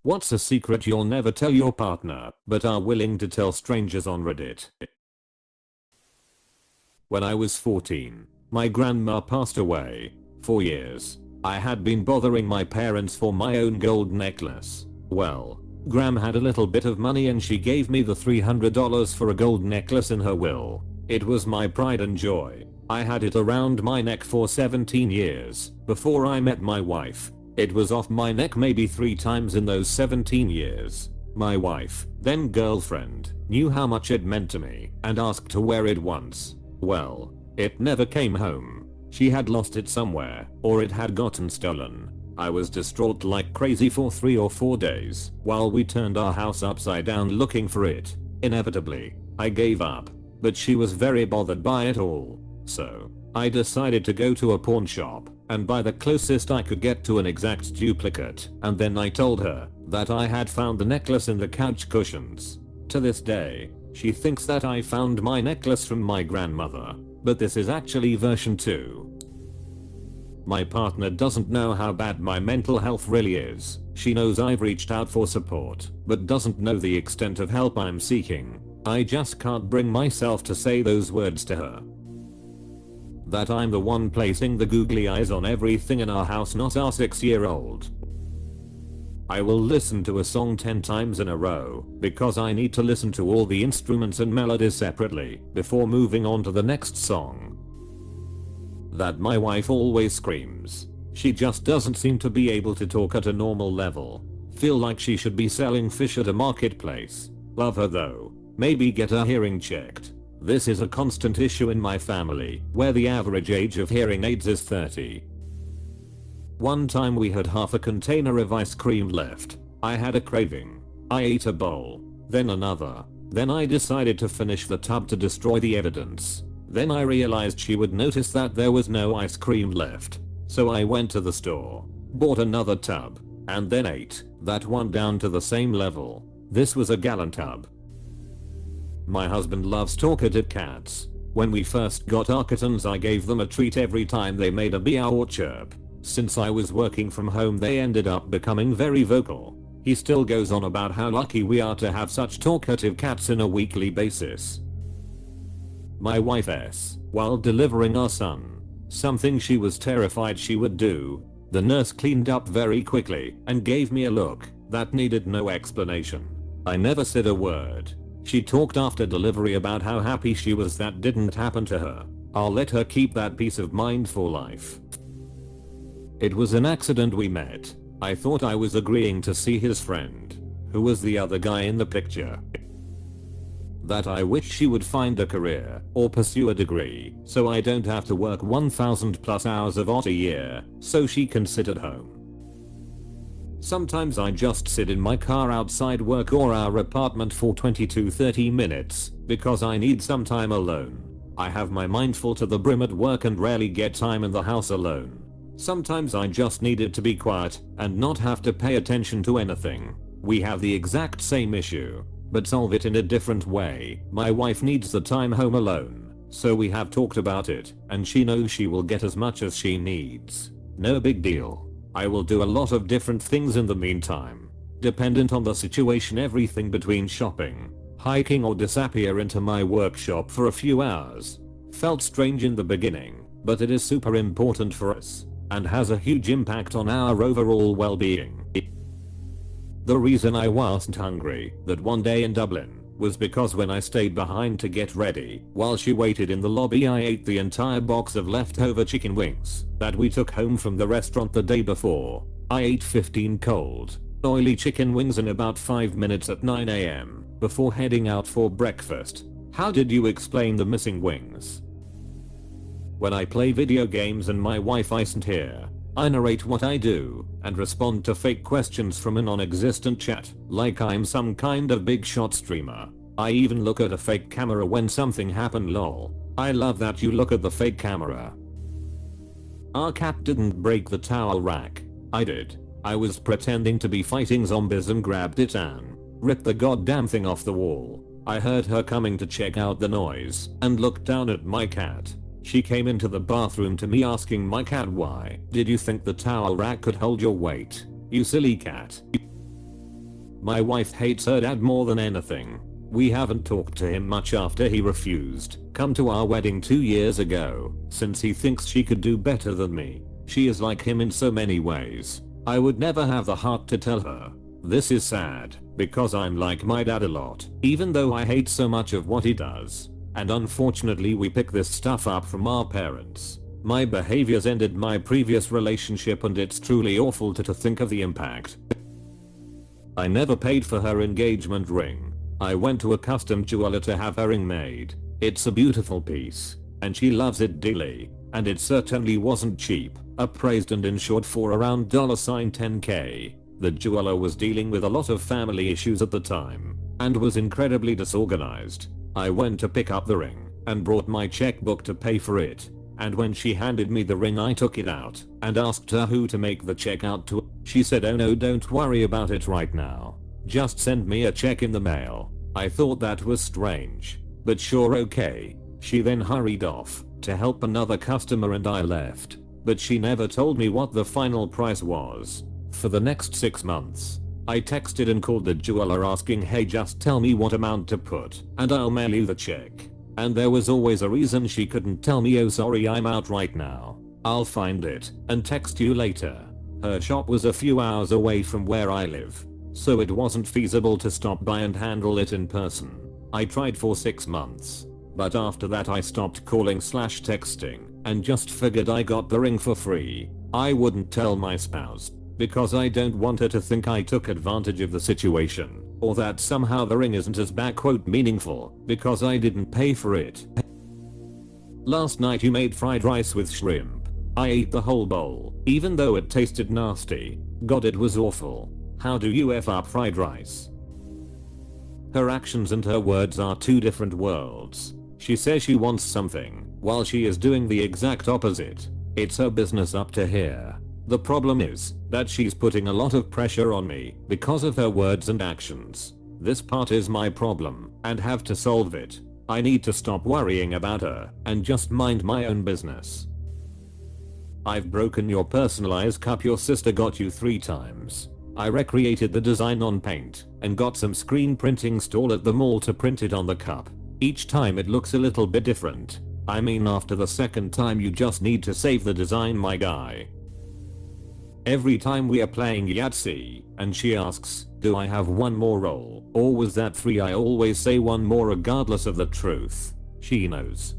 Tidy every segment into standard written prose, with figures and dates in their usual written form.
What's a secret you'll never tell your partner, but are willing to tell strangers on Reddit? When I was 14, my grandma passed away. For years, I had been bothering my parents for my own gold necklace. Well, Gram had a little bit of money and she gave me the $300 for a gold necklace in her will. It was my pride and joy. I had it around my neck for 17 years before I met my wife. It was off my neck maybe 3 times in those 17 years. My wife, then girlfriend, knew how much it meant to me and asked to wear it once. Well, it never came home. She had lost it somewhere, or it had gotten stolen. I was distraught like crazy for 3 or 4 days while we turned our house upside down looking for it. Inevitably, I gave up, but she was very bothered by it all. So, I decided to go to a pawn shop and buy the closest I could get to an exact duplicate, and then I told her that I had found the necklace in the couch cushions. To this day, she thinks that I found my necklace from my grandmother, but this is actually version 2. My partner doesn't know how bad my mental health really is. She knows I've reached out for support, but doesn't know the extent of help I'm seeking. I just can't bring myself to say those words to her. That I'm the one placing the googly eyes on everything in our house, not our 6-year-old. I will listen to a song 10 times in a row because I need to listen to all the instruments and melodies separately before moving on to the next song. That my wife always screams. She just doesn't seem to be able to talk at a normal level. Feel like she should be selling fish at a marketplace. Love her though. Maybe get her hearing checked. This is a constant issue in my family, where the average age of hearing aids is 30. One time we had half a container of ice cream left. I had a craving. I ate a bowl, then another. Then I decided to finish the tub to destroy the evidence. Then I realized she would notice that there was no ice cream left. So I went to the store, bought another tub, and then ate that one down to the same level. This was a gallon tub. My husband loves talkative cats. When we first got our kittens, I gave them a treat every time they made a meow or chirp. Since I was working from home, they ended up becoming very vocal. He still goes on about how lucky we are to have such talkative cats on a weekly basis. My wife while delivering our son, something she was terrified she would do, the nurse cleaned up very quickly and gave me a look that needed no explanation. I never said a word. She talked after delivery about how happy she was that didn't happen to her. I'll let her keep that peace of mind for life. It was an accident we met. I thought I was agreeing to see his friend, who was the other guy in the picture. That I wish she would find a career or pursue a degree so I don't have to work 1,000+ hours of odd a year so she can sit at home. Sometimes I just sit in my car outside work or our apartment for 20 to 30 minutes because I need some time alone. I have my mind full to the brim at work and rarely get time in the house alone. Sometimes I just need it to be quiet and not have to pay attention to anything. We have the exact same issue, but solve it in a different way. My wife needs the time home alone, so we have talked about it, and she knows she will get as much as she needs. No big deal. I will do a lot of different things in the meantime, dependent on the situation, everything between shopping, hiking, or disappear into my workshop for a few hours. Felt strange in the beginning, but it is super important for us and has a huge impact on our overall well-being. The reason I wasn't hungry that one day in Dublin was because when I stayed behind to get ready while she waited in the lobby, I ate the entire box of leftover chicken wings that we took home from the restaurant the day before. I ate 15 cold, oily chicken wings in about 5 minutes at 9 AM before heading out for breakfast. How did you explain the missing wings? When I play video games and my wife isn't here, I narrate what I do and respond to fake questions from a non-existent chat like I'm some kind of big shot streamer. I even look at a fake camera when something happened, lol. I love that you look at the fake camera. Our cat didn't break the towel rack. I did. I was pretending to be fighting zombies and grabbed it and ripped the goddamn thing off the wall. I heard her coming to check out the noise and looked down at my cat. She came into the bathroom to me asking my cat, "Why did you think the towel rack could hold your weight, you silly cat?" My wife hates her dad more than anything. We haven't talked to him much after he refused come to our wedding 2 years ago, since he thinks she could do better than me. She is like him in so many ways. I would never have the heart to tell her. This is sad, because I'm like my dad a lot, even though I hate so much of what he does. And unfortunately we pick this stuff up from our parents. My behaviors ended my previous relationship and it's truly awful to think of the impact. I never paid for her engagement ring. I went to a custom jeweler to have her ring made. It's a beautiful piece, and she loves it dearly, and it certainly wasn't cheap, appraised and insured for around $10K. The jeweler was dealing with a lot of family issues at the time, and was incredibly disorganized. I went to pick up the ring, and brought my checkbook to pay for it, and when she handed me the ring I took it out, and asked her who to make the check out to. She said, "Oh no, don't worry about it right now. Just send me a check in the mail." I thought that was strange, but sure, okay. She then hurried off to help another customer and I left, but she never told me what the final price was. For the next 6 months, I texted and called the jeweler asking, "Hey, just tell me what amount to put and I'll mail you the check." And there was always a reason she couldn't tell me. "Oh sorry, I'm out right now. I'll find it and text you later." Her shop was a few hours away from where I live, so it wasn't feasible to stop by and handle it in person. I tried for 6 months, but after that I stopped calling/texting and just figured I got the ring for free. I wouldn't tell my spouse, because I don't want her to think I took advantage of the situation, or that somehow the ring isn't as "meaningful" because I didn't pay for it. Last night you made fried rice with shrimp. I ate the whole bowl, even though it tasted nasty. God, it was awful. How do you F up fried rice? Her actions and her words are two different worlds. She says she wants something, while she is doing the exact opposite. It's her business up to here. The problem is that she's putting a lot of pressure on me because of her words and actions. This part is my problem and have to solve it. I need to stop worrying about her and just mind my own business. I've broken your personalized cup your sister got you 3 times. I recreated the design on paint and got some screen printing stall at the mall to print it on the cup. Each time it looks a little bit different. I mean, after the second time you just need to save the design, my guy. Every time we are playing Yahtzee and she asks, "Do I have one more roll, or was that 3?" I always say one more regardless of the truth. She knows.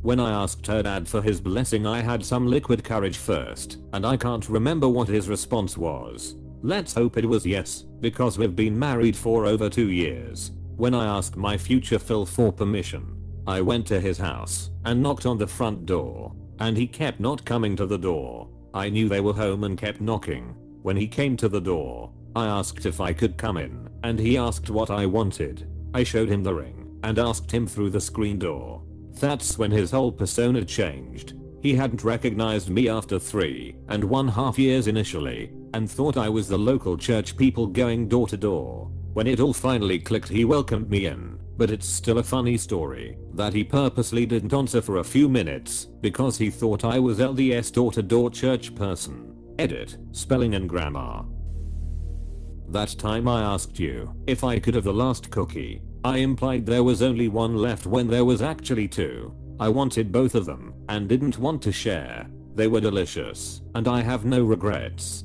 When I asked her dad for his blessing, I had some liquid courage first, and I can't remember what his response was. Let's hope it was yes, because we've been married for over 2 years. When I asked my future Phil for permission, I went to his house and knocked on the front door, and he kept not coming to the door. I knew they were home and kept knocking. When he came to the door, I asked if I could come in, and he asked what I wanted. I showed him the ring and asked him through the screen door. That's when his whole persona changed. He hadn't recognized me after 3.5 years initially, and thought I was the local church people going door to door. When it all finally clicked, he welcomed me in, but it's still a funny story that he purposely didn't answer for a few minutes because he thought I was LDS door to door church person. Edit, spelling and grammar. That time I asked you if I could have the last cookie. I implied there was only one left when there was actually 2. I wanted both of them and didn't want to share. They were delicious, and I have no regrets.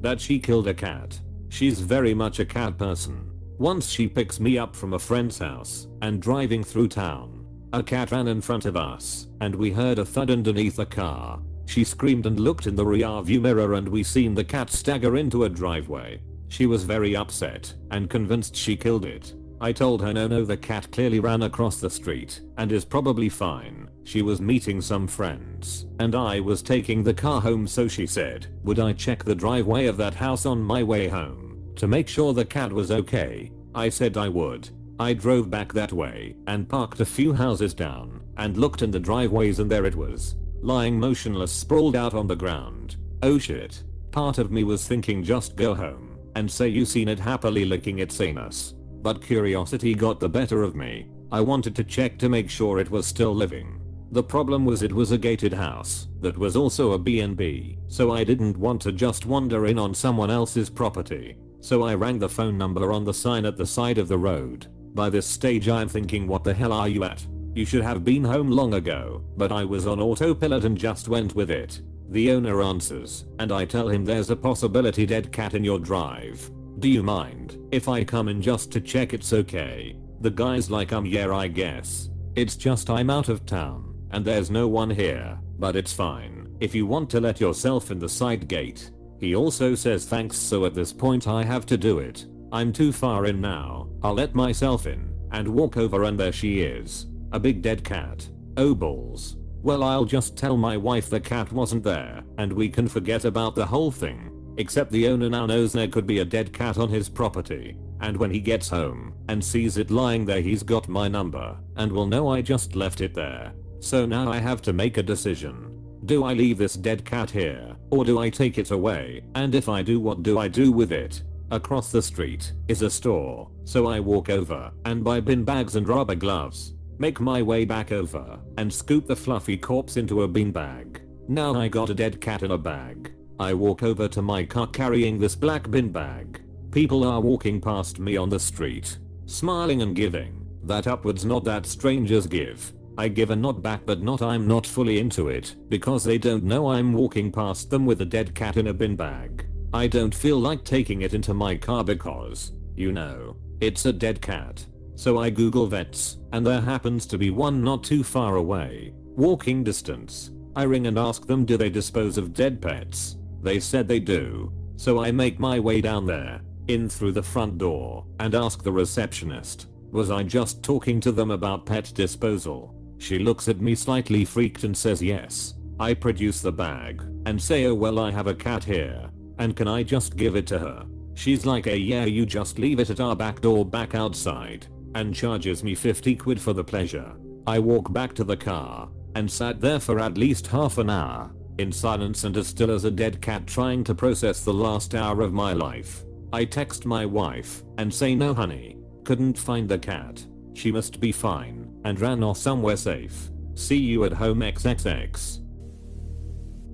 That she killed a cat. She's very much a cat person. Once she picks me up from a friend's house and driving through town, a cat ran in front of us and we heard a thud underneath the car. She screamed and looked in the rear view mirror and we seen the cat stagger into a driveway. She was very upset and convinced she killed it. I told her no, the cat clearly ran across the street and is probably fine. She was meeting some friends and I was taking the car home, so she said, would I check the driveway of that house on my way home to make sure the cat was okay? I said I would. I drove back that way and parked a few houses down and looked in the driveways, and there it was, lying motionless, sprawled out on the ground. Oh shit. Part of me was thinking just go home and say you seen it happily licking its anus, but curiosity got the better of me. I wanted to check to make sure it was still living. The problem was it was a gated house that was also a B&B, so I didn't want to just wander in on someone else's property. So I rang the phone number on the sign at the side of the road. By this stage I'm thinking, what the hell are you at? You should have been home long ago, but I was on autopilot and just went with it. The owner answers, and I tell him there's a possibility dead cat in your drive. Do you mind if I come in just to check it's okay? The guy's like, yeah, I guess. It's just I'm out of town, and there's no one here, but it's fine if you want to let yourself in the side gate. He also says thanks, so at this point I have to do it. I'm too far in now. I'll let myself in and walk over, and there she is. A big dead cat. Oh balls. Well, I'll just tell my wife the cat wasn't there and we can forget about the whole thing. Except the owner now knows there could be a dead cat on his property, and when he gets home and sees it lying there, he's got my number and will know I just left it there. So now I have to make a decision. Do I leave this dead cat here, or do I take it away? And if I do, what do I do with it? Across the street is a store, so I walk over and buy bin bags and rubber gloves. Make my way back over and scoop the fluffy corpse into a bean bag. Now I got a dead cat in a bag. I walk over to my car carrying this black bin bag. People are walking past me on the street, smiling and giving that upwards nod that strangers give. I give a nod back, but I'm not fully into it because they don't know I'm walking past them with a dead cat in a bin bag. I don't feel like taking it into my car because, you know, it's a dead cat. So I Google vets, and there happens to be one not too far away, walking distance. I ring and ask them, do they dispose of dead pets? They said they do. So I make my way down there, in through the front door, and ask the receptionist, was I just talking to them about pet disposal? She looks at me slightly freaked and says yes. I produce the bag and say, oh well, I have a cat here, and can I just give it to her? She's like, yeah, you just leave it at our back door back outside, and charges me 50 quid for the pleasure. I walk back to the car and sat there for at least half an hour in silence and as still as a dead cat, trying to process the last hour of my life. I text my wife and say, no honey, couldn't find the cat. She must be fine and ran off somewhere safe. See you at home XXX.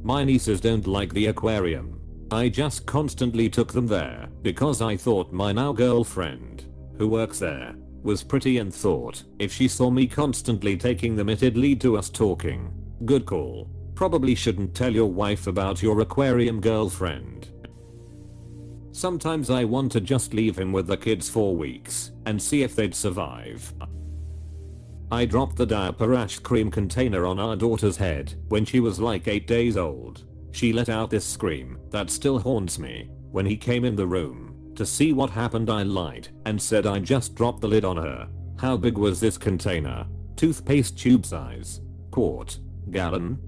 My nieces don't like the aquarium. I just constantly took them there because I thought my now girlfriend, who works there, was pretty and thought if she saw me constantly taking them it'd lead to us talking. Good call. Probably shouldn't tell your wife about your aquarium girlfriend. Sometimes I want to just leave him with the kids for weeks and see if they'd survive. I dropped the diaper ice cream container on our daughter's head when she was like 8 days old. She let out this scream that still haunts me. When he came in the room to see what happened, I lied and said I just dropped the lid on her. How big was this container? Toothpaste tube size? Quart? Gallon?